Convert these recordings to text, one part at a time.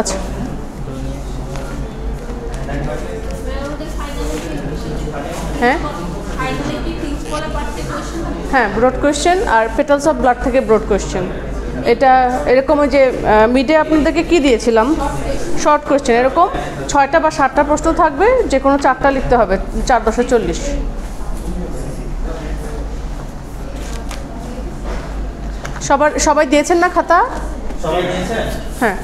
আচ্ছা হ্যাঁ হ্যাঁ ব্রড কোয়েশ্চেন আর পেটালস অফ ব্লাড থেকে ব্রড কোয়েশ্চেন এটা এরকম যে মিডে আপনাদেরকে কি দিয়েছিলাম শর্ট কোয়েশ্চেন এরকম 6টা বা 7টা প্রশ্ন থাকবে যে কোনো 4টা লিখতে হবে 4×40 সবাই দিয়েছেন না খাতা সবাই দিয়েছেন হ্যাঁ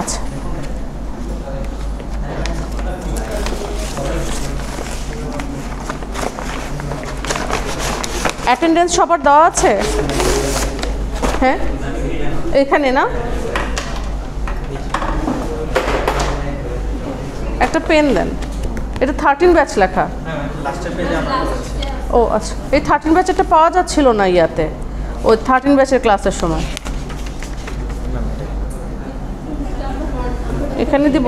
আচ্ছা অ্যাটেন্ডেন্স সবার দেওয়া আছে হ্যাঁ এখানে না একটা পেন দেন এটা 13 ব্যাচ লেখা ও আচ্ছা এই 13 ব্যাচেরটা পাওয়া যাচ্ছিল না ইয়াতে ওই 13 ব্যাচের ক্লাসের সময় এখানে দিব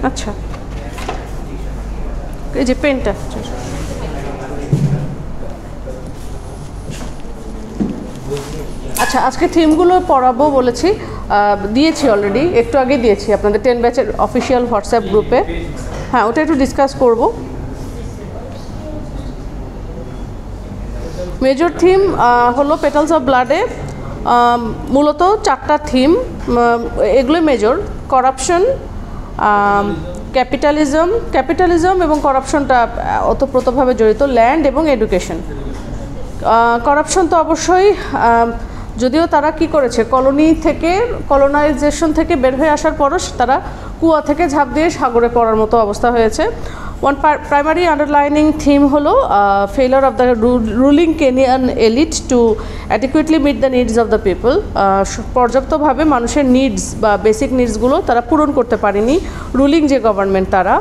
আচ্ছা এই যে পেনটা আচ্ছা আজকে থিমগুলো পড়াবো বলেছি দিয়েছি অলরেডি একটু আগে দিয়েছি আপনাদের 10 ব্যাচের অফিসিয়াল হোয়াটসঅ্যাপ গ্রুপে হ্যাঁ ওটা একটু ডিসকাস করব মেজর থিম হলো পেটালস অফ ব্লাডে মূলত 4টা থিম এগুলো মেজর করাপশন ক্যাপিটালিজম এবং করাপশনটা ওতপ্রোতভাবে জড়িত ল্যান্ড এবং এডুকেশন করাপশন তো অবশ্যই যদিও তারা কি করেছে কলোনাইজেশন থেকে বের হয়ে আসার পরও তারা কুয়া থেকে ঝাঁপ দিয়ে সাগরে পড়ার মতো অবস্থা হয়েছে ওয়ান প্রাইমারি আন্ডারলাইনিং থিম হলো failure of the ruling Kenyan elite to adequately meet the needs of the people পর্যাপ্তভাবে মানুষের নিডস বা বেসিক নিডসগুলো তারা পূরণ করতে পারেনি রুলিং যে গভর্নমেন্ট তারা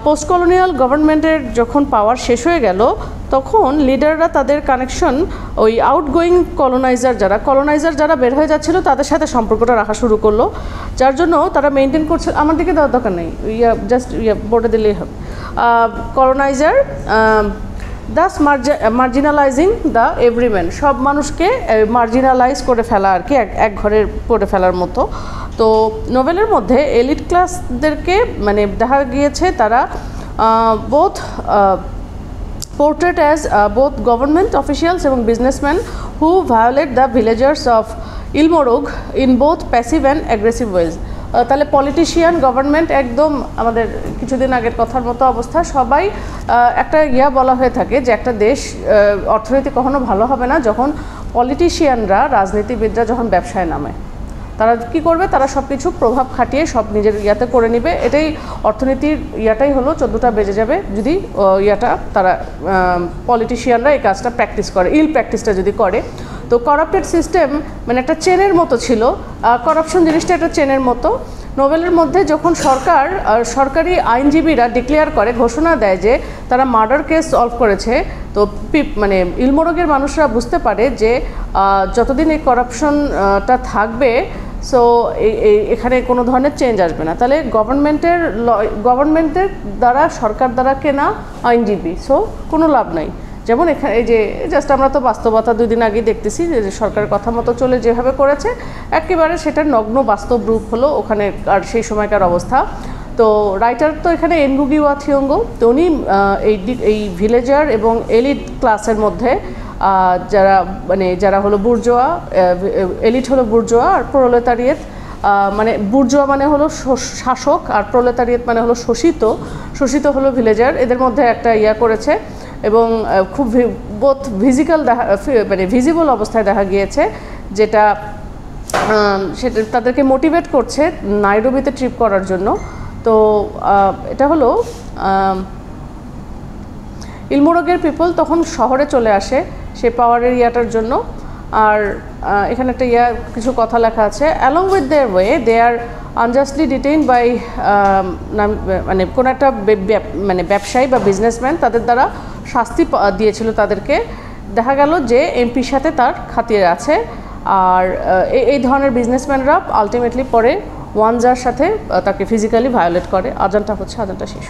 পোস্ট কলোনিয়াল গভর্নমেন্টের যখন পাওয়ার শেষ হয়ে গেল তখন লিডাররা তাদের কানেকশন ওই আউটগোয়িং কলোনাইজার যারা বের হয়ে যাচ্ছিল তাদের সাথে সম্পর্কটা রাখা শুরু করলো যার জন্য তারা মেনটেন করছে আমার দিকে দেওয়ার দরকার নেই জাস্ট বোর্ডে দিলেই হবে কলোনাইজার দাস মার্জিনালাইজিং দ্য এভরিম্যান সব মানুষকে মার্জিনালাইজ করে ফেলা আর কি এক ঘরের করে ফেলার মতো তো নোভেলের মধ্যে এলিট ক্লাসদেরকে মানে দেখা গিয়েছে তারা both portrayed as both government officials এবং businessman who violate the villagers of Ilmorog in both passive and aggressive ways তাহলে পলিটিশিয়ান গভর্নমেন্ট একদম আমাদের কিছুদিন আগের কথার মতো অবস্থা সবাই একটা বলা হয়ে থাকে যে একটা দেশ অর্থনীতি কখনো ভালো হবে না যখন পলিটিশিয়ানরা রাজনীতিবিদরা যখন ব্যবসায় নামে তারা কি করবে তারা সব কিছু প্রভাব খাটিয়ে সব নিজের করে নিবে এটাই অর্থনীতির হলো 14টা বেজে যাবে যদি তারা পলিটিশিয়ানরা এই কাজটা প্র্যাকটিস করে প্র্যাকটিসটা যদি করে তো করাপ্টেড সিস্টেম মানে একটা চেনের মতো ছিল করাপশন জিনিসটা একটা চেনের মতো নোবেলের মধ্যে যখন সরকারি আইনজীবীরা ডিক্লেয়ার করে ঘোষণা দেয় যে তারা মার্ডার কেস সলভ করেছে তো মানে ইলমোরগের মানুষরা বুঝতে পারে যে যতদিন এই করাপশনটা থাকবে সো এখানে কোনো ধরনের চেঞ্জ আসবে না তাহলে গভর্নমেন্টের দ্বারা সরকার দ্বারা কেনা আইনজীবী সো কোনো লাভ নাই যেমন এখানে এই যে জাস্ট আমরা তো বাস্তবতা 2 দিন আগেই দেখতেছি যে সরকারের কথা মতো চলে যেভাবে করেছে একেবারে সেটার নগ্ন বাস্তব রূপ হলো ওখানে আর সেই সময়কার অবস্থা তো রাইটার তো এখানে এনগুগি ওয়া থিওঙ্গো তো উনি এই ভিলেজার এবং এলিট ক্লাসের মধ্যে যারা হলো বুর্জোয়া এলিট হলো বুর্জোয়া আর প্রোলেতারিয়েত মানে বুর্জোয়া মানে হলো শাসক আর প্রোলেতারিয়েত মানে হলো শোষিত হলো ভিলেজার এদের মধ্যে একটা করেছে এবং খুব বোথ ভিজিবল অবস্থায় দেখা গিয়েছে যেটা সেটা তাদেরকে মোটিভেট করছে নাইরোবিতে ট্রিপ করার জন্য তো এটা হলো ইলমোরগের পিপল তখন শহরে চলে আসে সেই পাওয়ারের জন্য আর এখানে একটা কিছু কথা লেখা আছে along with their way they are unjustly detain by মানে কোনো একটা মানে ব্যবসায়ী বা বিজনেসম্যান তাদের দ্বারা শাস্তি দিয়েছিল তাদেরকে। দেখা গেল যে এমপির সাথে তার খাতির আছে, আর এই ধরনের বিজনেসম্যানরা আলটিমেটলি পরে ওয়ানজার সাথে তাকে ফিজিক্যালি ভায়োলেট করে। আজানটা হচ্ছে, আজানটা শেষ।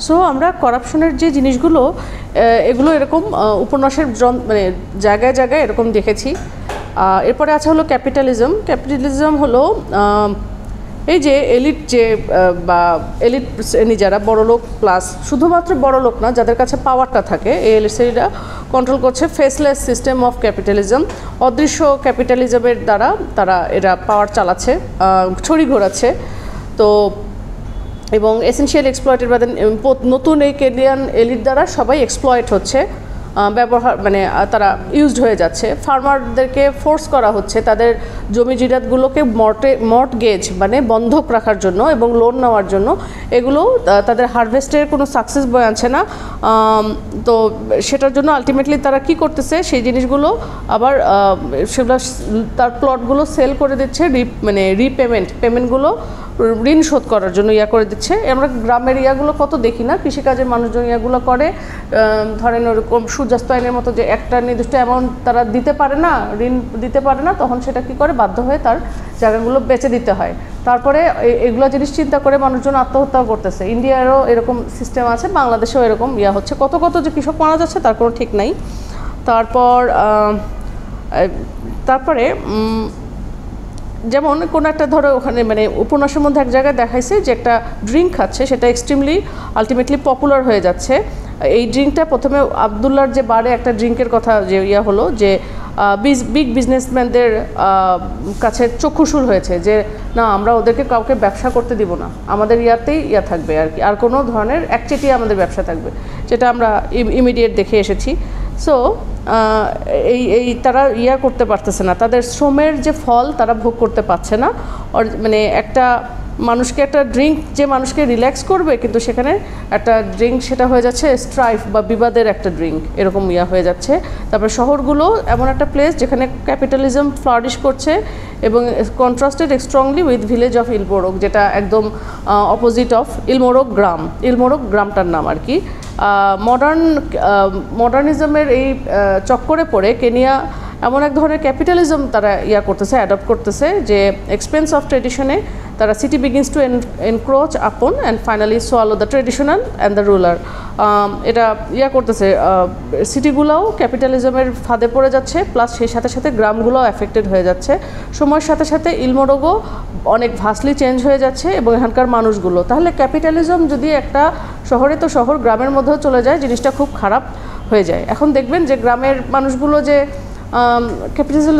সো আমরা করাপশনের যে জিনিসগুলো, এগুলো এরকম উপন্যাসের মানে জায়গায় জায়গায় এরকম দেখেছি। এরপরে আছে হলো ক্যাপিটালিজম। ক্যাপিটালিজম হলো এই যে এলিট যে বা এলিট শ্রেণী যারা বড়লোক, প্লাস শুধুমাত্র বড়লোক না, যাদের কাছে পাওয়ারটা থাকে, এই এলিট শ্রেণীরা কন্ট্রোল করছে ফেসলেস সিস্টেম অফ ক্যাপিটালিজম। অদৃশ্য ক্যাপিটালিজমের দ্বারা তারা এরা পাওয়ার চালাচ্ছে, ছড়ি ঘোরাচ্ছে। তো এবং এসেনশিয়াল এক্সপ্লয়েটেড বা নতুন এই কেনিয়ান এলিট দ্বারা সবাই এক্সপ্লয়েট হচ্ছে, ব্যবহার মানে তারা ইউজড হয়ে যাচ্ছে। ফার্মারদেরকে ফোর্স করা হচ্ছে তাদের জমি জিরাতগুলোকে মর্টগেজ মানে বন্ধক রাখার জন্য এবং লোন নেওয়ার জন্য। এগুলো তাদের হারভেস্টের কোনো সাকসেস বয়ে আনছে না। তো সেটার জন্য আলটিমেটলি তারা কি করতেছে, সেই জিনিসগুলো আবার সেগুলো তার প্লটগুলো সেল করে দিচ্ছে, মানে পেমেন্টগুলো ঋণ শোধ করার জন্য করে দিচ্ছে। আমরা গ্রামের ইয়াগুলো কত দেখি না, কৃষিকাজের মানুষজন ইয়াগুলো করে, ধরেন ওরকম সূর্যাস্ত আইনের মতো যে একটা নির্দিষ্ট অ্যামাউন্ট তারা দিতে পারে না, ঋণ দিতে পারে না, তখন সেটা কি করে, বাধ্য হয়ে তার জায়গাগুলো বেচে দিতে হয়। তারপরে এগুলো জিনিস চিন্তা করে মানুষজন আত্মহত্যা করতেছে। ইন্ডিয়ারও এরকম সিস্টেম আছে, বাংলাদেশেও এরকম হচ্ছে। কত কত যে কৃষক মারা যাচ্ছে তার কোনো ঠিক নাই। তারপরে যেমন কোনো একটা ধরো ওখানে মানে উপন্যাসের মধ্যে এক জায়গায় দেখাইছে যে একটা ড্রিঙ্ক খাচ্ছে, সেটা এক্সট্রিমলি আলটিমেটলি পপুলার হয়ে যাচ্ছে। এই ড্রিঙ্কটা প্রথমে আবদুল্লার যে বারে একটা ড্রিঙ্কের কথা যে হলো যে বিগ বিজনেসম্যানদের কাছে চক্ষুশূল হয়েছে যে না, আমরা ওদেরকে কাউকে ব্যবসা করতে দিব না, আমাদের ইয়াতেই থাকবে আর কি, আর কোনো ধরনের একচেটিয়া আমাদের ব্যবসা থাকবে, যেটা আমরা ইমিডিয়েট দেখে এসেছি। সো এই তারা করতে পারতেছে না, তাদের শ্রমের যে ফল তারা ভোগ করতে পারছে না। মানে একটা মানুষকে একটা ড্রিঙ্ক যে মানুষকে রিল্যাক্স করবে, কিন্তু সেখানে একটা ড্রিঙ্ক সেটা হয়ে যাচ্ছে স্ট্রাইফ বা বিবাদের একটা ড্রিঙ্ক, এরকম হয়ে যাচ্ছে। তারপরে শহরগুলো এমন একটা প্লেস যেখানে ক্যাপিটালিজম ফ্লারিশ করছে এবং contrasted strongly with village of Ilmorog, যেটা একদম অপোজিট অফ ইলমোরক গ্রামটার নাম আর কি। মডার্নিজমের এই চক্করে পড়ে কেনিয়া এমন এক ধরনের ক্যাপিটালিজম তারা করতেছে, অ্যাডপ্ট করতেছে, যে এক্সপেন্স অফ ট্রেডিশনে তারা সিটি বিগিনস টু এনক্রোচ আপন and finally swallow the traditional and the ruler. এটা করতেছে, সিটিগুলোও ক্যাপিটালিজমের ফাঁদে পড়ে যাচ্ছে, প্লাস সেই সাথে সাথে গ্রামগুলোও অ্যাফেক্টেড হয়ে যাচ্ছে। সময়ের সাথে সাথে ইলমোরগও অনেক ভাস্টলি চেঞ্জ হয়ে যাচ্ছে এবং এখানকার মানুষগুলো। তাহলে ক্যাপিটালিজম যদি একটা শহরে তো শহর, গ্রামের মধ্যেও চলে যায়, জিনিসটা খুব খারাপ হয়ে যায়। এখন দেখবেন যে গ্রামের মানুষগুলো যে ক্যাপিটালিজম,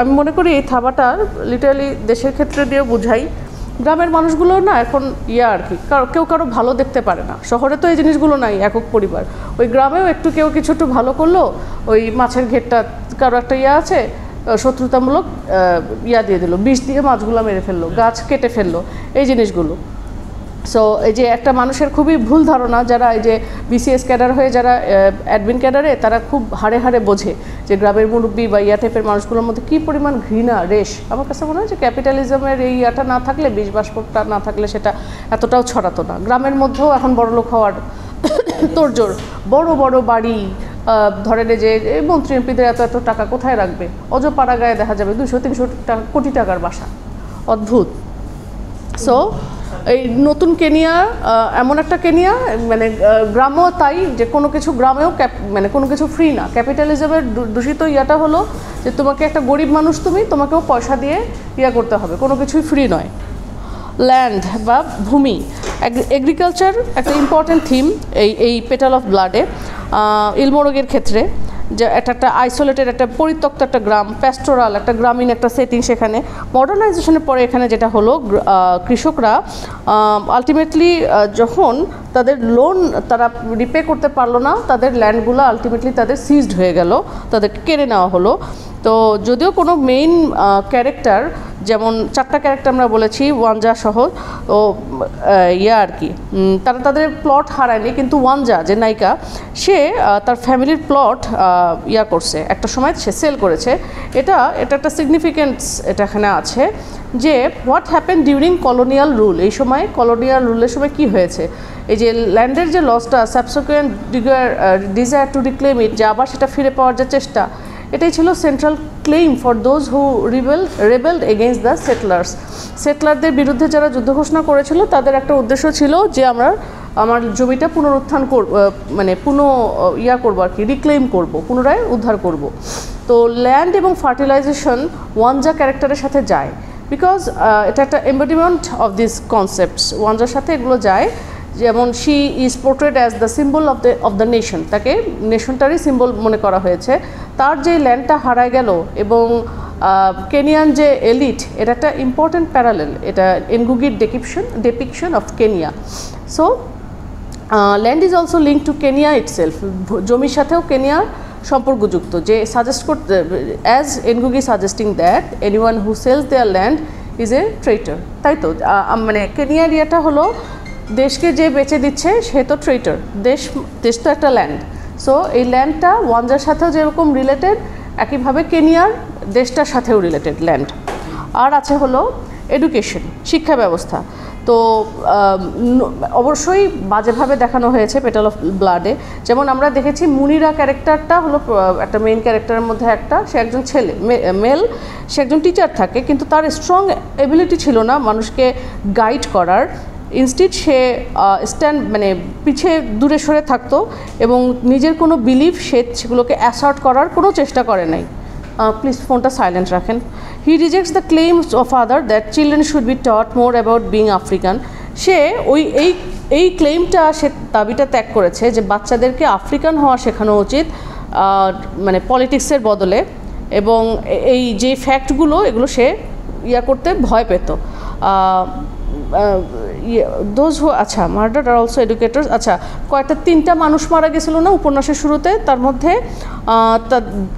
আমি মনে করি এই থাবাটার লিটারালি দেশের ক্ষেত্রে দিয়ে বুঝাই, গ্রামের মানুষগুলো না এখন আর কি কেউ কারো ভালো দেখতে পারে না। শহরে তো এই জিনিসগুলো নাই, একক পরিবার। ওই গ্রামেও একটু কেউ কিছু একটু ভালো করলো, ওই মাছের ঘেরটা কারো একটা আছে, শত্রুতামূলক দিয়ে দিল, বিষ দিয়ে মাছগুলো মেরে ফেললো, গাছ কেটে ফেললো, এই জিনিসগুলো। সো এই যে একটা মানুষের খুবই ভুল ধারণা, যারা এই যে বিসিএস ক্যাডার হয়ে যারা অ্যাডমিন ক্যাডারে, তারা খুব হাড়ে হাড়ে বোঝে যে গ্রামের মুরব্বী বা টাইপের মানুষগুলোর মধ্যে কী পরিমাণ ঘৃণা, রেশ। আমার কাছে মনে হয় যে ক্যাপিটালিজমের এই না থাকলে, বিষ বাষ্পটা না থাকলে সেটা এতটাও ছড়াতো না। গ্রামের মধ্যেও এখন বড়লোক হওয়ার তোড়জোড়, বড় বড় বাড়ি, ধরেন যে মন্ত্রী এমপিদের এত এত টাকা কোথায় রাখবে, অজপাড়া গায়ে দেখা যাবে 200-300 কোটি টাকার বাসা, অদ্ভুত। সো এই নতুন কেনিয়া এমন একটা কেনিয়া, মানে গ্রামও তাই, যে কোনো কিছু গ্রামেও মানে কোনো কিছু ফ্রি না। ক্যাপিটালিজমের দূষিত হলো যে তোমাকে একটা গরিব মানুষ, তোমাকেও পয়সা দিয়ে করতে হবে, কোনো কিছুই ফ্রি নয়। ল্যান্ড বা ভূমি, এগ্রিকালচার একটা ইম্পর্ট্যান্ট থিম এই পেটাল অফ ব্লাডে। ইলমোরগের ক্ষেত্রে যে একটা আইসোলেটেড, একটা পরিত্যক্ত একটা গ্রাম, প্যাস্টোরাল একটা গ্রামীণ একটা সেটিং। সেখানে মডার্নাইজেশনের পরে এখানে যেটা হলো, কৃষকরা আলটিমেটলি যখন তাদের লোন তারা রিপে করতে পারলো না, তাদের ল্যান্ডগুলো আলটিমেটলি তাদের সিজড হয়ে গেল, তাদেরকে কেড়ে নেওয়া হলো। তো যদিও কোনো মেইন ক্যারেক্টার, যেমন 4টা ক্যারেক্টার আমরা বলেছি ওয়ানজা সহ, তো আর কি তারা তাদের প্লট হারায়নি, কিন্তু ওয়ানজা যে নায়িকা, সে তার ফ্যামিলির প্লট করছে, একটা সময় সে সেল করেছে। এটা একটা সিগনিফিকেন্স এটা এখানে আছে, যে what happen during colonial rule. এই সময় কলোনিয়াল রুলের সময় কি হয়েছে, এই যে ল্যান্ডের যে লসটা, subsequent desire to reclaim it, যে আবার সেটা ফিরে পাওয়ার যে চেষ্টা, এটাই ছিল central claim for those who rebelled against the settlers. সেটলারদের বিরুদ্ধে যারা যুদ্ধ ঘোষণা করেছিল, তাদের একটা উদ্দেশ্য ছিল যে আমার জমিটা পুনরুত্থান মানে করবো আর কি, রিক্লেইম করব, পুনরায় উদ্ধার করব। তো ল্যান্ড এবং ফার্টিলাইজেশন ওয়ানজা ক্যারেক্টারের সাথে যায়, বিকজ এটা একটা এম্বডিমেন্ট অফ দিস কনসেপ্টস, ওয়ানজার সাথে এগুলো যায়। যেমন she is পোর্ট্রেড as the symbol of the nation, তাকে নেশনটারই সিম্বল মনে করা হয়েছে। তার যে ল্যান্ডটা হারায় গেল এবং কেনিয়ান যে এলিট, এটা একটা ইম্পর্ট্যান্ট প্যারালেল, এটা এনগুগির depiction of Kenya. So land is also link to Kenya itself, জমির সাথেও কেনিয়ার সম্পর্কযুক্ত, যে সাজেস্ট করতে, as Ngugi suggesting that anyone who sells their land is a traitor. তাই তো মানে কেনিয়ার ইয়েটা হলো, দেশকে যে বেচে দিচ্ছে সে তো ট্রেটার, দেশ তো একটা ল্যান্ড। সো এই ল্যান্ডটা ওয়ানজার সাথেও যেরকম রিলেটেড, একইভাবে কেনিয়ার দেশটার সাথেও রিলেটেড ল্যান্ড। আর আছে হলো এডুকেশন, শিক্ষা ব্যবস্থা। তো অবশ্যই বাজেভাবে দেখানো হয়েছে পেটাল অফ ব্লাডে। যেমন আমরা দেখেছি মুনিরা ক্যারেক্টারটা হলো একটা মেইন ক্যারেক্টারের মধ্যে একটা, সে একজন ছেলে, মেল, সে একজন টিচার থাকে, কিন্তু তার স্ট্রং এবিলিটি ছিল না মানুষকে গাইড করার। ইনস্টিড সে মানে পিছিয়ে দূরে সরে থাকতো এবং নিজের কোনো বিলিফ সেগুলোকে অ্যাসার্ট করার কোনো চেষ্টা করে নাই। প্লিজ ফোনটা সাইলেন্ট রাখেন। He rejects the claims of other that children should be taught more about being African. সে এই ক্লেইমটা, সে দাবিটা ত্যাগ করেছে যে বাচ্চাদেরকে আফ্রিকান হওয়া শেখানো উচিত, মানে পলিটিক্সের বদলে, এবং এই যে ফ্যাক্টগুলো এগুলো সে করতে ভয় পেত। দোজ হু, আচ্ছা, মার্ডার আর অলসো এডুকেটার্স। আচ্ছা, কয়েকটা 3টা মানুষ মারা গেছিলো না উপন্যাসের শুরুতে, তার মধ্যে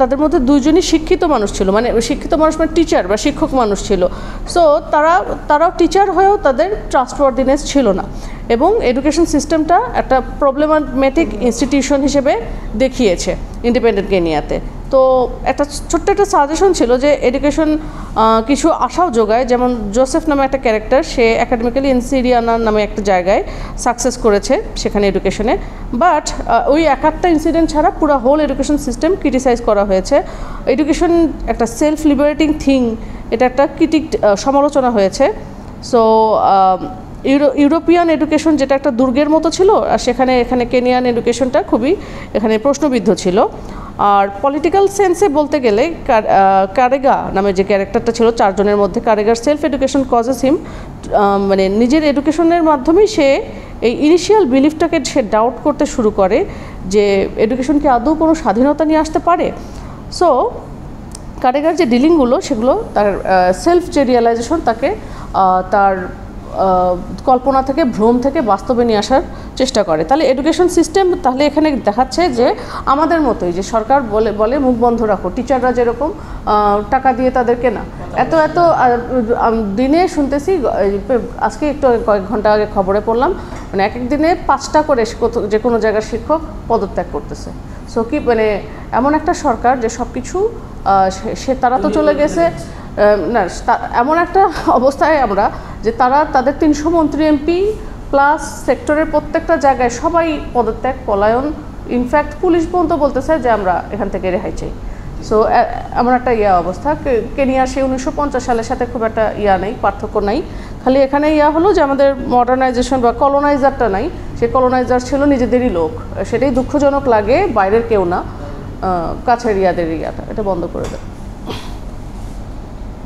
তাদের মধ্যে 2জনই শিক্ষিত মানুষ ছিল, মানে শিক্ষিত মানুষ মানে টিচার বা শিক্ষক মানুষ ছিল। সো তারাও টিচার হয়েও তাদের ট্রাস্টওয়ার্দিনেস ছিল না, এবং এডুকেশন সিস্টেমটা একটা প্রবলেমেটিক ইনস্টিটিউশন হিসেবে দেখিয়েছে ইন্ডিপেন্ডেন্ট কেনিয়াতে। তো তো একটা ছোট্ট একটা সাজেশন ছিল যে এডুকেশন কিছু আশাও যোগায়, যেমন জোসেফ নামে একটা ক্যারেক্টার, সে একাডেমিক্যালি ইনসিরিয়ানা নামে একটা জায়গায় সাকসেস করেছে সেখানে এডুকেশনে, বাট ওই একটা ইনসিডেন্ট ছাড়া পুরো হোল এডুকেশন সিস্টেম ক্রিটিসাইজ করা হয়েছে। এডুকেশন একটা সেলফ লিবারেটিং থিং, এটা একটা ক্রিটিক সমালোচনা হয়েছে। সো ইউরোপিয়ান এডুকেশন যেটা একটা দুর্গের মতো ছিল, আর এখানে কেনিয়ান এডুকেশনটা খুবই এখানে প্রশ্নবিদ্ধ ছিল। আর পলিটিক্যাল সেন্সে বলতে গেলে কারেগা নামে যে ক্যারেক্টারটা ছিল, চারজনের মধ্যে কারেগার সেলফ এডুকেশন কজেস হিম, মানে নিজের এডুকেশনের মাধ্যমেই সে এই ইনিশিয়াল বিলিফটাকে সে ডাউট করতে শুরু করে যে এডুকেশন কি আদৌ কোনো স্বাধীনতা নিয়ে আসতে পারে। সো কারেগার যে ডিলিংগুলো সেগুলো তার সেলফ যে রিয়েলাইজেশন, তাকে তার কল্পনা থেকে, ভ্রম থেকে বাস্তবে নিয়ে আসার চেষ্টা করে। তাহলে এডুকেশন সিস্টেম তাহলে এখানে দেখাচ্ছে যে আমাদের মতোই, যে সরকার বলে মুখ বন্ধ রাখো, টিচাররা যেরকম টাকা দিয়ে তাদেরকে না এত দিনে শুনতেছি, আজকে একটু কয়েক ঘন্টা আগে খবরে পড়লাম, মানে এক দিনে 5টা করে যে কোনো জায়গার শিক্ষক পদত্যাগ করতেছে। সো কি মানে এমন একটা সরকার যে সব কিছু তারা তো চলে গেছে না, এমন একটা অবস্থায় আমরা যে তাদের 300 মন্ত্রী এমপি প্লাস সেক্টরের প্রত্যেকটা জায়গায় সবাই পদত্যাগ, পলায়ন, ইনফ্যাক্ট পুলিশ পর্যন্ত বলতেছে যে আমরা এখান থেকে রেহাই চাই। সো এমন একটা অবস্থা। কেনিয়া সেই 1950 সালের সাথে খুব একটা নেই, পার্থক্য নাই, খালি এখানে হলো যে আমাদের মডার্নাইজেশন বা কলোনাইজারটা নাই, সে কলোনাইজার ছিল নিজেদেরই লোক, সেটাই দুঃখজনক লাগে, বাইরের কেউ না, কাছের ইয়াটা এটা বন্ধ করে দেয়।